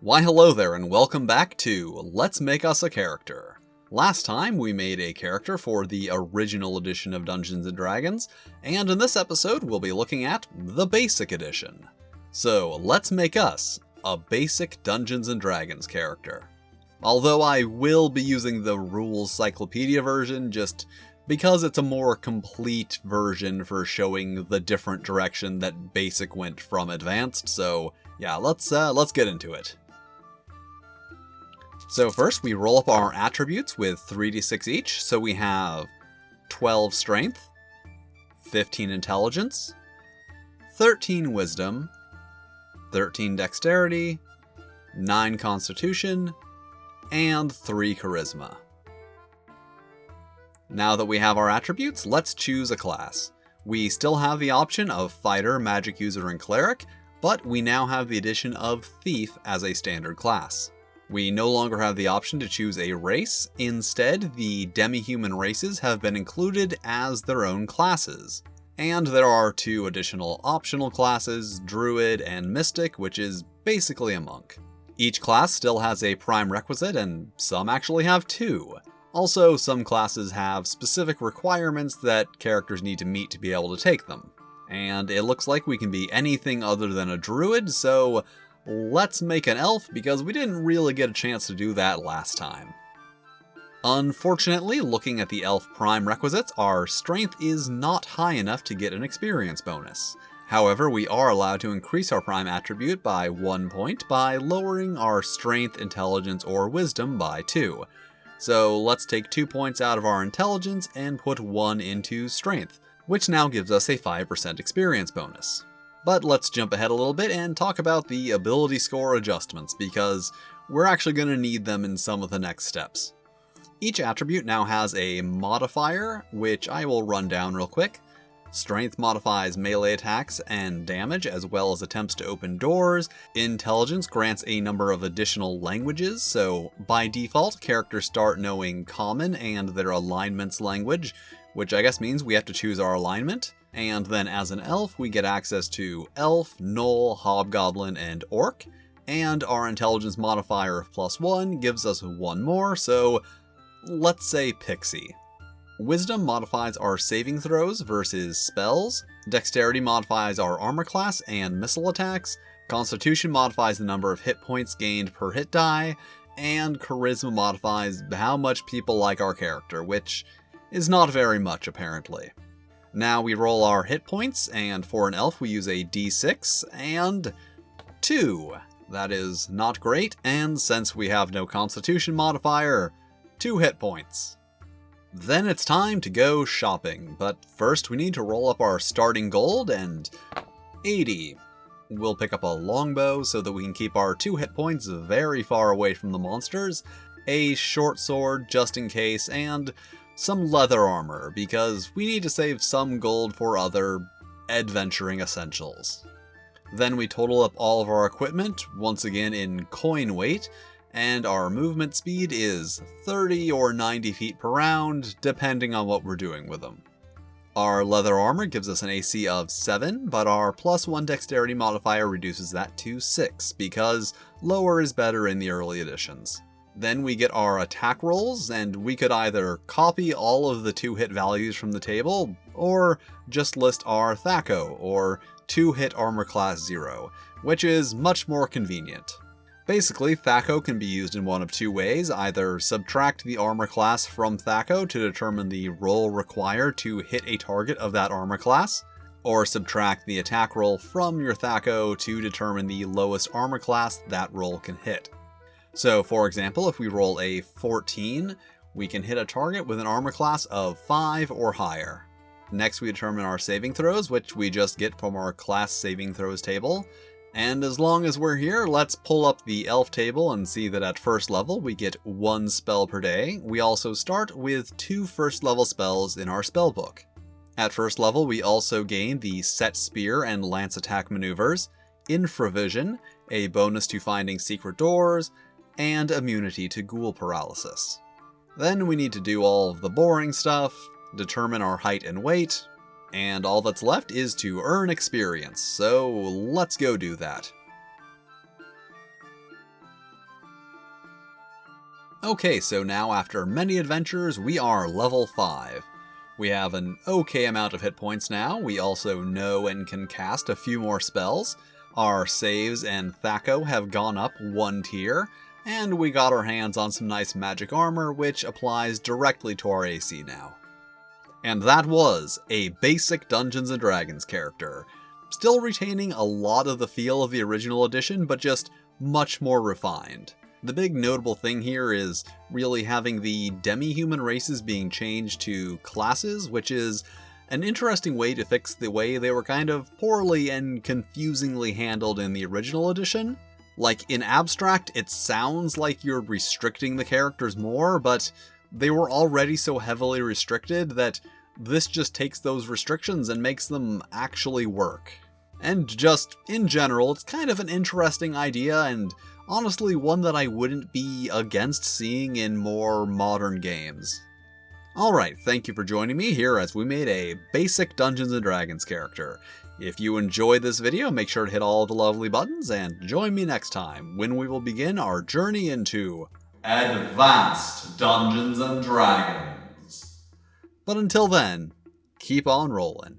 Why hello there and welcome back to Let's Make Us a Character. Last time we made a character for the original edition of Dungeons & Dragons, and in this episode we'll be looking at the basic edition. So let's make us a basic Dungeons & Dragons character. Although I will be using the Rules Cyclopedia version just because it's a more complete version for showing the different direction that basic went from advanced, so yeah, let's get into it. So first we roll up our attributes with 3d6 each, so we have 12 strength, 15 intelligence, 13 wisdom, 13 dexterity, 9 constitution, and 3 charisma. Now that we have our attributes, let's choose a class. We still have the option of fighter, magic user, and cleric, but we now have the addition of thief as a standard class. We no longer have the option to choose a race. Instead, the demi-human races have been included as their own classes. And there are 2 additional optional classes, Druid and Mystic, which is basically a monk. Each class still has a prime requisite, and some actually have 2. Also, some classes have specific requirements that characters need to meet to be able to take them. And it looks like we can be anything other than a druid, so let's make an elf because we didn't really get a chance to do that last time. Unfortunately, looking at the elf prime requisites, our strength is not high enough to get an experience bonus. However, we are allowed to increase our prime attribute by 1 point by lowering our strength, intelligence, or wisdom by 2. So let's take 2 points out of our intelligence and put 1 into strength, which now gives us a 5% experience bonus. But let's jump ahead a little bit and talk about the ability score adjustments, because we're actually going to need them in some of the next steps. Each attribute now has a modifier, which I will run down real quick. Strength modifies melee attacks and damage, as well as attempts to open doors. Intelligence grants a number of additional languages, so by default, characters start knowing Common and their alignment's language, which I guess means we have to choose our alignment. And then as an elf, we get access to Elf, Gnoll, Hobgoblin, and Orc. And our intelligence modifier of +1 gives us 1 more, so let's say Pixie. Wisdom modifies our saving throws versus spells. Dexterity modifies our armor class and missile attacks. Constitution modifies the number of hit points gained per hit die. And Charisma modifies how much people like our character, which is not very much apparently. Now we roll our hit points, and for an elf we use a d6 and 2. That is not great, and since we have no Constitution modifier, 2 hit points. Then it's time to go shopping, but first we need to roll up our starting gold, and 80. We'll pick up a longbow so that we can keep our 2 hit points very far away from the monsters, a short sword just in case, and some leather armor because we need to save some gold for other adventuring essentials. Then we total up all of our equipment, once again in coin weight, and our movement speed is 30 or 90 feet per round, depending on what we're doing with them. Our leather armor gives us an AC of 7, but our +1 dexterity modifier reduces that to 6, because lower is better in the early editions. Then we get our attack rolls, and we could either copy all of the 2-hit values from the table, or just list our Thaco, or 2-hit armor class 0, which is much more convenient. Basically, Thaco can be used in one of 2 ways, either subtract the armor class from Thaco to determine the roll required to hit a target of that armor class, or subtract the attack roll from your Thaco to determine the lowest armor class that roll can hit. So for example, if we roll a 14, we can hit a target with an armor class of 5 or higher. Next we determine our saving throws, which we just get from our class saving throws table. And as long as we're here, let's pull up the elf table and see that at first level we get 1 spell per day. We also start with 2 first level spells in our spell book. At first level we also gain the Set Spear and Lance Attack maneuvers, Infravision, a bonus to finding secret doors, and immunity to ghoul paralysis. Then we need to do all of the boring stuff, determine our height and weight, and all that's left is to earn experience, so let's go do that. Okay, so now after many adventures, we are level 5. We have an okay amount of hit points now. We also know and can cast a few more spells. Our saves and Thaco have gone up 1 tier, and we got our hands on some nice magic armor, which applies directly to our AC now. And that was a basic Dungeons & Dragons character, still retaining a lot of the feel of the original edition, but just much more refined. The big notable thing here is really having the demi-human races being changed to classes, which is an interesting way to fix the way they were kind of poorly and confusingly handled in the original edition. Like, in abstract, it sounds like you're restricting the characters more, but they were already so heavily restricted that this just takes those restrictions and makes them actually work. And just, in general, it's kind of an interesting idea, and honestly one that I wouldn't be against seeing in more modern games. Alright, thank you for joining me here as we made a basic Dungeons & Dragons character. If you enjoyed this video, make sure to hit all the lovely buttons and join me next time when we will begin our journey into Advanced Dungeons & Dragons. But until then, keep on rolling.